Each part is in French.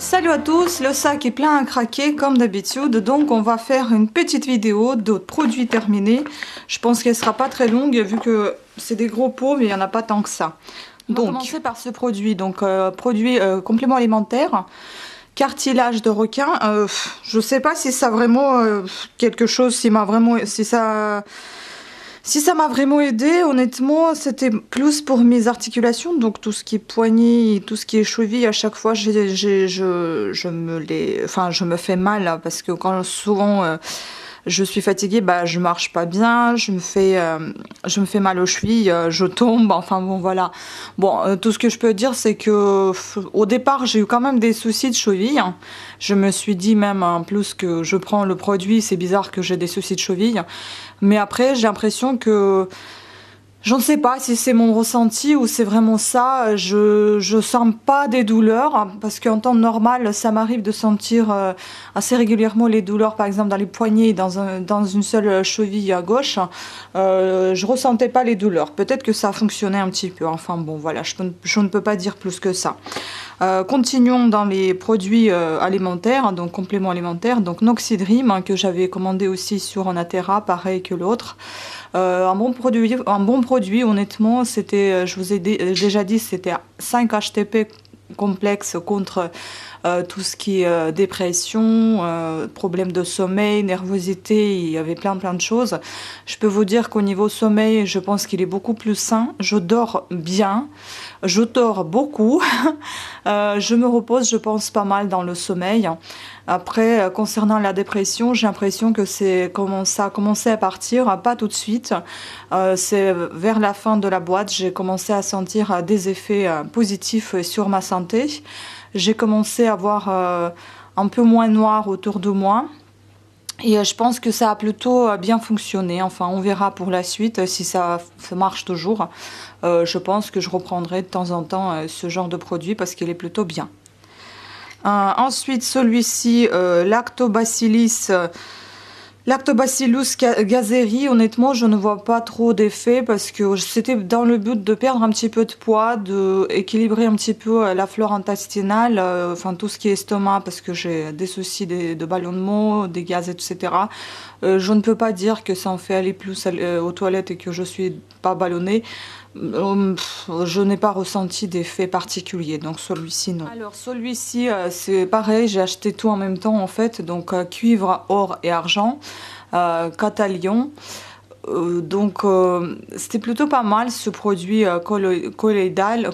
Salut à tous, le sac est plein à craquer comme d'habitude, donc on va faire une petite vidéo d'autres produits terminés. Je pense qu'elle sera pas très longue vu que c'est des gros pots mais il n'y en a pas tant que ça. On va commencer par ce produit, donc produit complément alimentaire, cartilage de requin. Je sais pas si ça a vraiment quelque chose, si ça m'a vraiment aidé, honnêtement, c'était plus pour mes articulations, donc tout ce qui est poignet et tout ce qui est cheville, à chaque fois, je me fais mal là, parce que quand souvent je suis fatiguée, bah je marche pas bien, je me fais mal aux chevilles, je tombe, enfin bon voilà. Bon, tout ce que je peux dire, c'est que au départ, j'ai eu quand même des soucis de cheville. Je me suis dit même en plus que je prends le produit, c'est bizarre que j'ai des soucis de cheville. Mais après, j'ai l'impression que je ne sais pas si c'est mon ressenti ou c'est vraiment ça. Je sens pas des douleurs parce qu'en temps normal, ça m'arrive de sentir assez régulièrement les douleurs, par exemple dans les poignets, dans une seule cheville à gauche. Je ressentais pas les douleurs. Peut-être que ça a fonctionné un petit peu. Enfin bon, voilà, je ne peux pas dire plus que ça. Continuons dans les produits alimentaires, donc compléments alimentaires, donc Noxidrim que j'avais commandé aussi sur Onatera, pareil que l'autre. Un bon produit, honnêtement, c'était, je vous ai déjà dit, c'était 5 HTP complexe contre tout ce qui est dépression, problème de sommeil, nervosité, il y avait plein de choses. Je peux vous dire qu'au niveau sommeil, je pense qu'il est beaucoup plus sain. Je dors bien, je dors beaucoup, je me repose, je pense pas mal dans le sommeil. Après, concernant la dépression, j'ai l'impression que ça a commencé à partir, pas tout de suite. C'est vers la fin de la boîte, j'ai commencé à sentir des effets positifs sur ma santé. J'ai commencé à avoir un peu moins noir autour de moi. Et je pense que ça a plutôt bien fonctionné. Enfin, on verra pour la suite si ça marche toujours. Je pense que je reprendrai de temps en temps ce genre de produit parce qu'il est plutôt bien. Ensuite, celui-ci, Lactobacillus gazzeri, honnêtement, je ne vois pas trop d'effet parce que c'était dans le but de perdre un petit peu de poids, d'équilibrer un petit peu la flore intestinale, enfin tout ce qui est estomac parce que j'ai des soucis de ballonnement, des gaz, etc. Je ne peux pas dire que ça en fait aller plus aux toilettes et que je suis pas ballonnée. Je n'ai pas ressenti d'effet particulier, donc celui-ci non. Alors celui-ci c'est pareil, j'ai acheté tout en même temps en fait, donc cuivre, or et argent, Catalion. C'était plutôt pas mal ce produit colloïdal.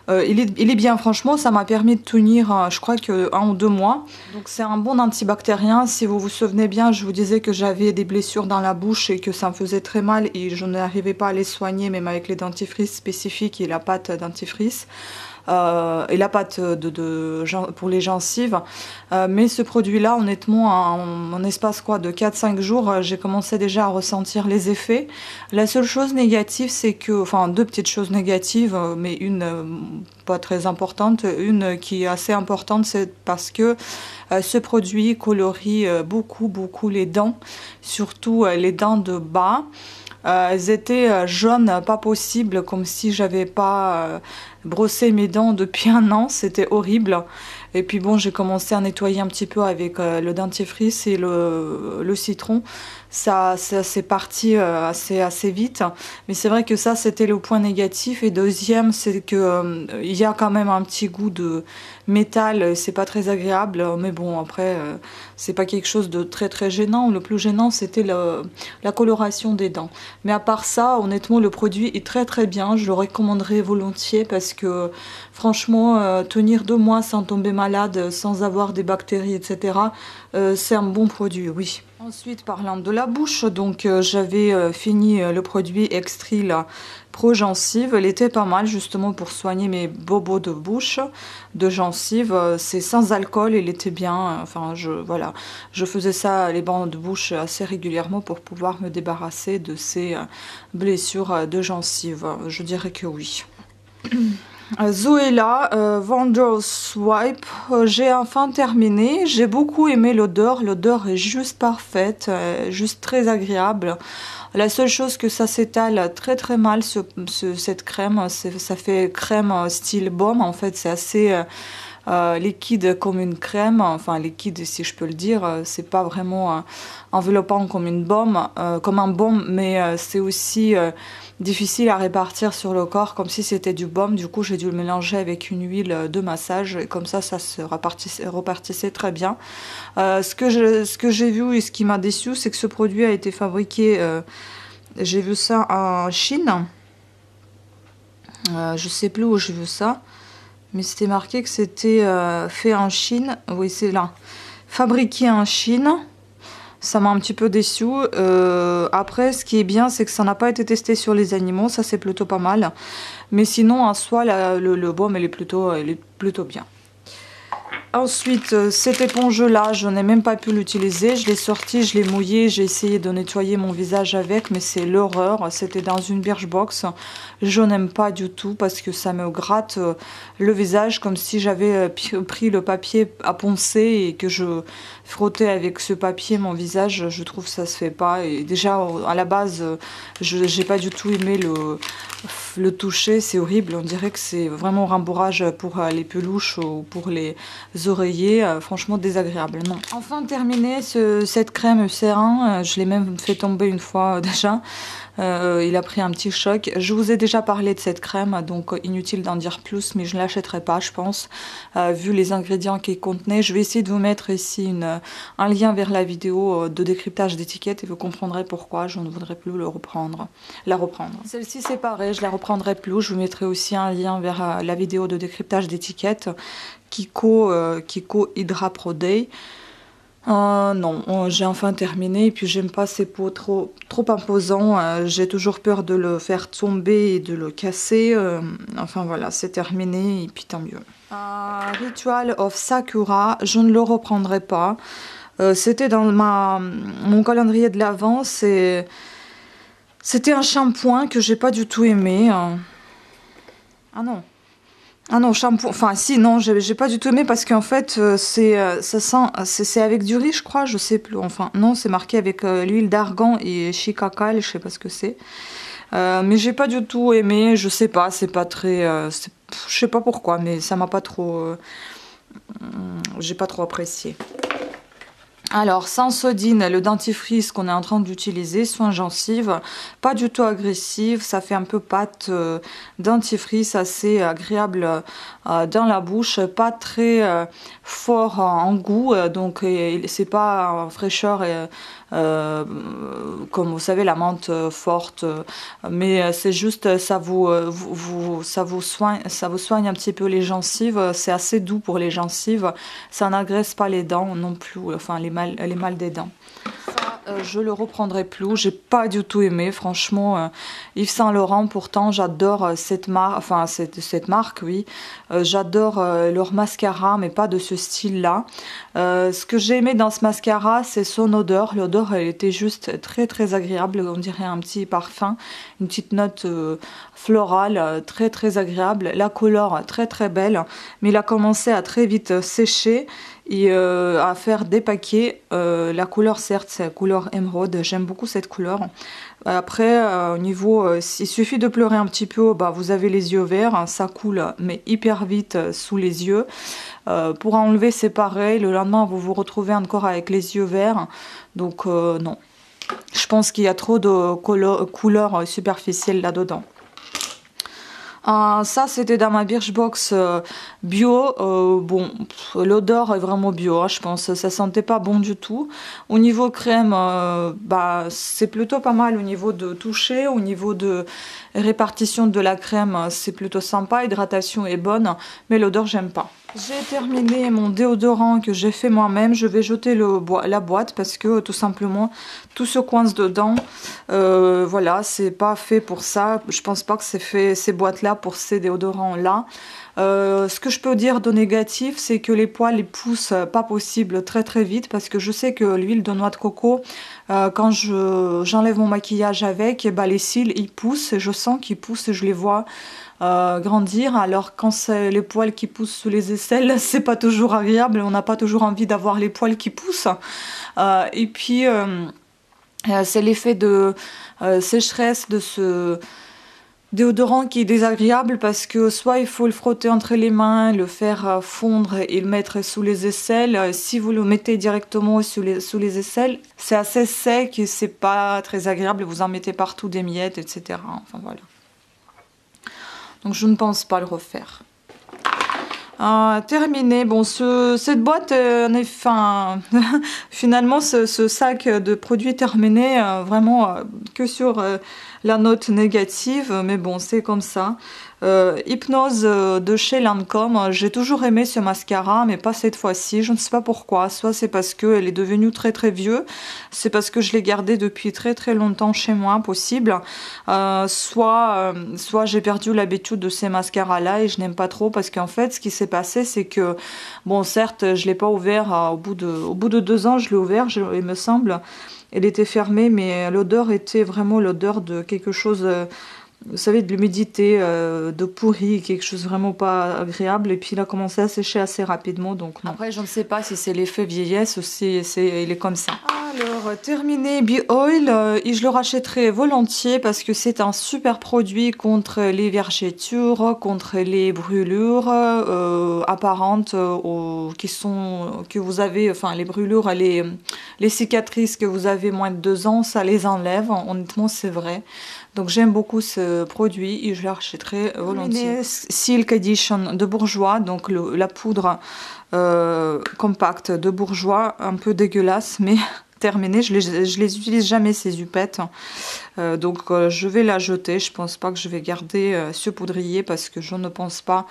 Il est bien, franchement, ça m'a permis de tenir je crois que 1 ou 2 mois. Donc c'est un bon antibactérien. Si vous vous souvenez bien, je vous disais que j'avais des blessures dans la bouche et que ça me faisait très mal et je n'arrivais pas à les soigner même avec les dentifrices spécifiques et la pâte dentifrice. Et la pâte pour les gencives. Mais ce produit-là, honnêtement, en espace de 4-5 jours, j'ai commencé déjà à ressentir les effets. La seule chose négative, c'est que, enfin 2 petites choses négatives, mais une pas très importante, une qui est assez importante, c'est parce que ce produit colorie beaucoup les dents, surtout les dents de bas. Elles étaient jaunes, pas possible, comme si j'avais pas brossé mes dents depuis 1 an, c'était horrible. Et puis bon, j'ai commencé à nettoyer un petit peu avec le dentifrice et le citron. Ça c'est parti assez vite. Mais c'est vrai que ça, c'était le point négatif. Et deuxième, c'est que il y a quand même un petit goût de métal. C'est pas très agréable. Mais bon, après, c'est pas quelque chose de très gênant. Le plus gênant, c'était la coloration des dents. Mais à part ça, honnêtement, le produit est très bien. Je le recommanderais volontiers parce que franchement, tenir 2 mois sans tomber malade, sans avoir des bactéries, etc., c'est un bon produit, oui. Ensuite, parlant de la bouche, donc j'avais fini le produit Extril Pro Gencive. Il était pas mal justement pour soigner mes bobos de bouche, de gencive. C'est sans alcool, il était bien. Enfin, voilà, je faisais ça, les bancs de bouche, assez régulièrement pour pouvoir me débarrasser de ces blessures de gencive. Je dirais que oui. Zoella Wonder Swipe, j'ai enfin terminé. J'ai beaucoup aimé l'odeur est juste parfaite, juste très agréable. La seule chose que ça s'étale très mal cette crème, ça fait crème style baume en fait, c'est assez liquide comme une crème, enfin liquide si je peux le dire, c'est pas vraiment enveloppant comme une baume, comme un baume, mais c'est aussi difficile à répartir sur le corps comme si c'était du baume. Du coup j'ai dû le mélanger avec une huile de massage et comme ça se repartissait très bien. Ce que j'ai vu et ce qui m'a déçu, c'est que ce produit a été fabriqué, j'ai vu ça en Chine, je sais plus où j'ai vu ça, mais c'était marqué que c'était fait en Chine, oui c'est là, fabriqué en Chine. Ça m'a un petit peu déçu. Après, ce qui est bien, c'est que ça n'a pas été testé sur les animaux. Ça, c'est plutôt pas mal. Mais sinon, en soi, le baume, elle est plutôt bien. Ensuite, cette éponge-là, je n'ai même pas pu l'utiliser. Je l'ai sortie, je l'ai mouillée. J'ai essayé de nettoyer mon visage avec, mais c'est l'horreur. C'était dans une Birchbox. Je n'aime pas du tout parce que ça me gratte le visage comme si j'avais pris le papier à poncer et que je frottais avec ce papier mon visage. Je trouve que ça se fait pas. Et déjà, à la base, je n'ai pas du tout aimé le toucher. C'est horrible. On dirait que c'est vraiment un rembourrage pour les peluches ou pour les oreillers, franchement désagréable, non. Enfin terminé, cette crème Eucérin, je l'ai même fait tomber une fois déjà, il a pris un petit choc. Je vous ai déjà parlé de cette crème, donc inutile d'en dire plus, mais je ne l'achèterai pas je pense, vu les ingrédients qu'elle contenait. Je vais essayer de vous mettre ici un lien vers la vidéo de décryptage d'étiquette et vous comprendrez pourquoi je ne voudrais plus la reprendre. Celle-ci c'est pareil, je la reprendrai plus, je vous mettrai aussi un lien vers la vidéo de décryptage d'étiquette. Kiko Hydra Pro Day. Non, j'ai enfin terminé et puis j'aime pas ces pots trop imposants. J'ai toujours peur de le faire tomber et de le casser. Enfin voilà, c'est terminé et puis tant mieux. Ritual of Sakura, je ne le reprendrai pas. C'était dans mon calendrier de l'Avent. C'était un shampoing que j'ai pas du tout aimé. Ah non. Ah non, shampoing, enfin si, non, j'ai pas du tout aimé parce qu'en fait, ça sent, c'est avec du riz, je crois, je sais plus, enfin, non, c'est marqué avec l'huile d'argan et shikakal, je sais pas ce que c'est. Mais j'ai pas du tout aimé, je sais pas, c'est pas très, je sais pas pourquoi, mais ça m'a pas trop, j'ai pas trop apprécié. Alors, Sensodyne, le dentifrice qu'on est en train d'utiliser, soin gencive, pas du tout agressif, ça fait un peu pâte dentifrice assez agréable dans la bouche, pas très fort en goût, donc c'est pas en fraîcheur comme vous savez la menthe forte, mais c'est juste ça vous soigne un petit peu les gencives, c'est assez doux pour les gencives, ça n'agresse pas les dents non plus, enfin les mal des dents. Je le reprendrai plus, j'ai pas du tout aimé, franchement. Yves Saint Laurent, pourtant j'adore cette marque, enfin cette marque, oui. J'adore leur mascara, mais pas de ce style-là. Ce que j'ai aimé dans ce mascara, c'est son odeur. L'odeur, elle était juste très agréable, on dirait un petit parfum, une petite note florale, très agréable. La couleur, très belle, mais il a commencé à très vite sécher et à faire des paquets. La couleur, certes, c'est la couleur émeraude, j'aime beaucoup cette couleur. Après, au niveau, il suffit de pleurer un petit peu, bah, vous avez les yeux verts, hein, ça coule mais hyper vite sous les yeux. Pour enlever, c'est pareil, le lendemain vous vous retrouvez encore avec les yeux verts, donc non. Je pense qu'il y a trop de couleurs superficielles là-dedans. Ça c'était dans ma Birchbox bio, bon l'odeur est vraiment bio, hein, je pense, ça sentait pas bon du tout. Au niveau crème, bah, c'est plutôt pas mal au niveau de toucher, au niveau de répartition de la crème c'est plutôt sympa, hydratation est bonne, mais l'odeur j'aime pas. J'ai terminé mon déodorant que j'ai fait moi-même, je vais jeter la boîte parce que tout simplement tout se coince dedans, voilà, c'est pas fait pour ça, je pense pas que c'est fait ces boîtes là pour ces déodorants là. Ce que je peux dire de négatif, c'est que les poils ils poussent pas possible très vite parce que je sais que l'huile de noix de coco, quand j'enlève mon maquillage avec, et bah, les cils ils poussent, je sens qu'ils poussent, je les vois grandir, alors quand c'est les poils qui poussent sous les aisselles, c'est pas toujours agréable, on n'a pas toujours envie d'avoir les poils qui poussent, et puis c'est l'effet de sécheresse de déodorant qui est désagréable parce que soit il faut le frotter entre les mains, le faire fondre et le mettre sous les aisselles. Si vous le mettez directement sous les aisselles, c'est assez sec et c'est pas très agréable. Vous en mettez partout des miettes, etc. Enfin voilà. Donc je ne pense pas le refaire. Terminé. Bon, cette boîte, enfin, finalement, ce sac de produits terminé, vraiment que sur la note négative, mais bon, c'est comme ça. Hypnose de chez Lancôme. J'ai toujours aimé ce mascara, mais pas cette fois-ci. Je ne sais pas pourquoi. Soit c'est parce qu'elle est devenue très très vieux, c'est parce que je l'ai gardée depuis très très longtemps chez moi, possible. Soit j'ai perdu l'habitude de ces mascaras-là et je n'aime pas trop parce qu'en fait, ce qui s'est passé, c'est que, bon, certes, je l'ai pas ouvert au bout de 2 ans, je l'ai ouvert, il me semble. Elle était fermée, mais l'odeur était vraiment l'odeur de quelque chose, vous savez, de l'humidité, de pourri, quelque chose vraiment pas agréable. Et puis il a commencé à sécher assez rapidement, donc non. Après, je ne sais pas si c'est l'effet vieillesse ou si il est comme ça. Alors, terminé B-Oil, et je le rachèterai volontiers parce que c'est un super produit contre les vergetures, contre les brûlures apparentes que vous avez, enfin les brûlures, les cicatrices que vous avez moins de 2 ans, ça les enlève. Honnêtement, c'est vrai. Donc j'aime beaucoup ce produit et je le rachèterai volontiers. Silk Edition de Bourjois, donc la poudre compacte de Bourjois, un peu dégueulasse, mais terminé. Je les utilise jamais ces hupettes, donc je vais la jeter. Je pense pas que je vais garder ce poudrier parce que je ne pense pas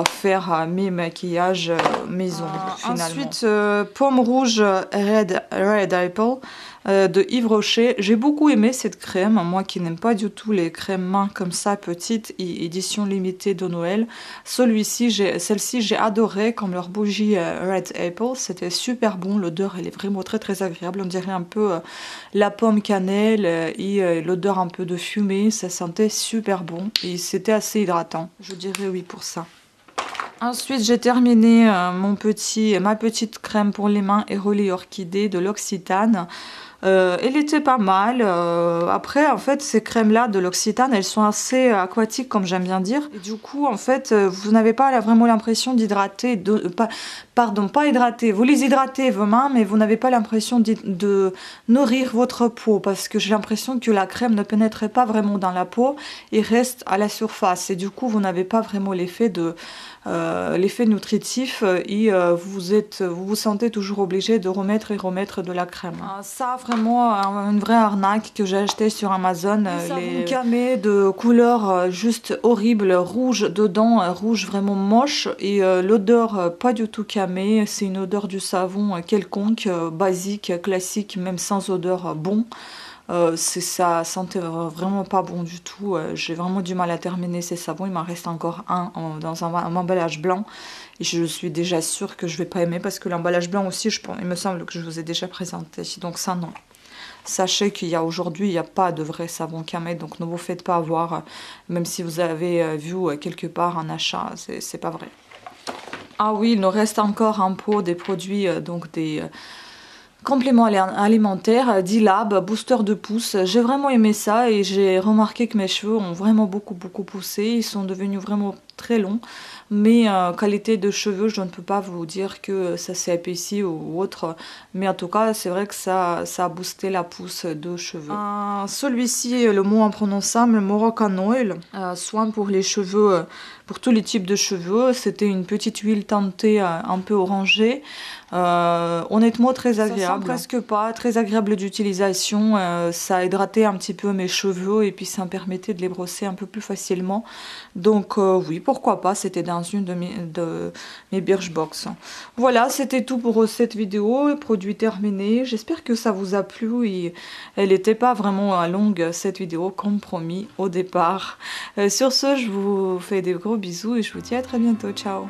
faire mes maquillages maison finalement. Ensuite, pomme rouge Red Apple de Yves Rocher. J'ai beaucoup aimé cette crème, moi qui n'aime pas du tout les crèmes main comme ça, petite édition limitée de Noël. Celle-ci j'ai adoré, comme leur bougie Red Apple, c'était super bon, l'odeur elle est vraiment très très agréable, on dirait un peu la pomme cannelle et l'odeur un peu de fumée, ça sentait super bon et c'était assez hydratant, je dirais oui pour ça. Ensuite, j'ai terminé ma petite crème pour les mains Airoli Orchidée de l'Occitane. Elle était pas mal. Après, en fait, ces crèmes-là de l'Occitane, elles sont assez aquatiques, comme j'aime bien dire. Et du coup, en fait, vous n'avez pas vraiment l'impression d'hydrater, pas hydrater. Vous les hydratez vos mains, mais vous n'avez pas l'impression de nourrir votre peau, parce que j'ai l'impression que la crème ne pénètre pas vraiment dans la peau et reste à la surface. Et du coup, vous n'avez pas vraiment l'effet nutritif et vous vous sentez toujours obligé de remettre de la crème. Ça vraiment une vraie arnaque que j'ai acheté sur Amazon. Les camés de couleur juste horrible, rouge dedans, rouge vraiment moche et l'odeur pas du tout camée. C'est une odeur du savon quelconque, basique, classique, même sans odeur bon. Ça sentait vraiment pas bon du tout. J'ai vraiment du mal à terminer ces savons. Il m'en reste encore un dans un emballage blanc. Et je suis déjà sûre que je vais pas aimer parce que l'emballage blanc aussi, il me semble que je vous ai déjà présenté. Donc ça, non. Sachez qu'aujourd'hui, il n'y a pas de vrai savon camé. Donc ne vous faites pas avoir, même si vous avez vu quelque part un achat. C'est pas vrai. Ah oui, il nous reste encore un pot des produits, donc des... complément alimentaire, D-Lab, booster de pouce. J'ai vraiment aimé ça et j'ai remarqué que mes cheveux ont vraiment beaucoup poussé. Ils sont devenus vraiment très longs. Mais qualité de cheveux, je ne peux pas vous dire que ça s'est épaissi ou autre. Mais en tout cas, c'est vrai que ça a boosté la pousse de cheveux. Celui-ci, le mot imprononçable, Moroccan Oil, soin pour les cheveux, pour tous les types de cheveux. C'était une petite huile teintée un peu orangée. Honnêtement très agréable, presque pas, très agréable d'utilisation, ça a hydraté un petit peu mes cheveux et puis ça me permettait de les brosser un peu plus facilement, donc oui, pourquoi pas, c'était dans une de mes Birchbox. Voilà, c'était tout pour cette vidéo, produit terminé. J'espère que ça vous a plu et elle n'était pas vraiment longue cette vidéo comme promis au départ. Sur ce, je vous fais des gros bisous et je vous dis à très bientôt, ciao.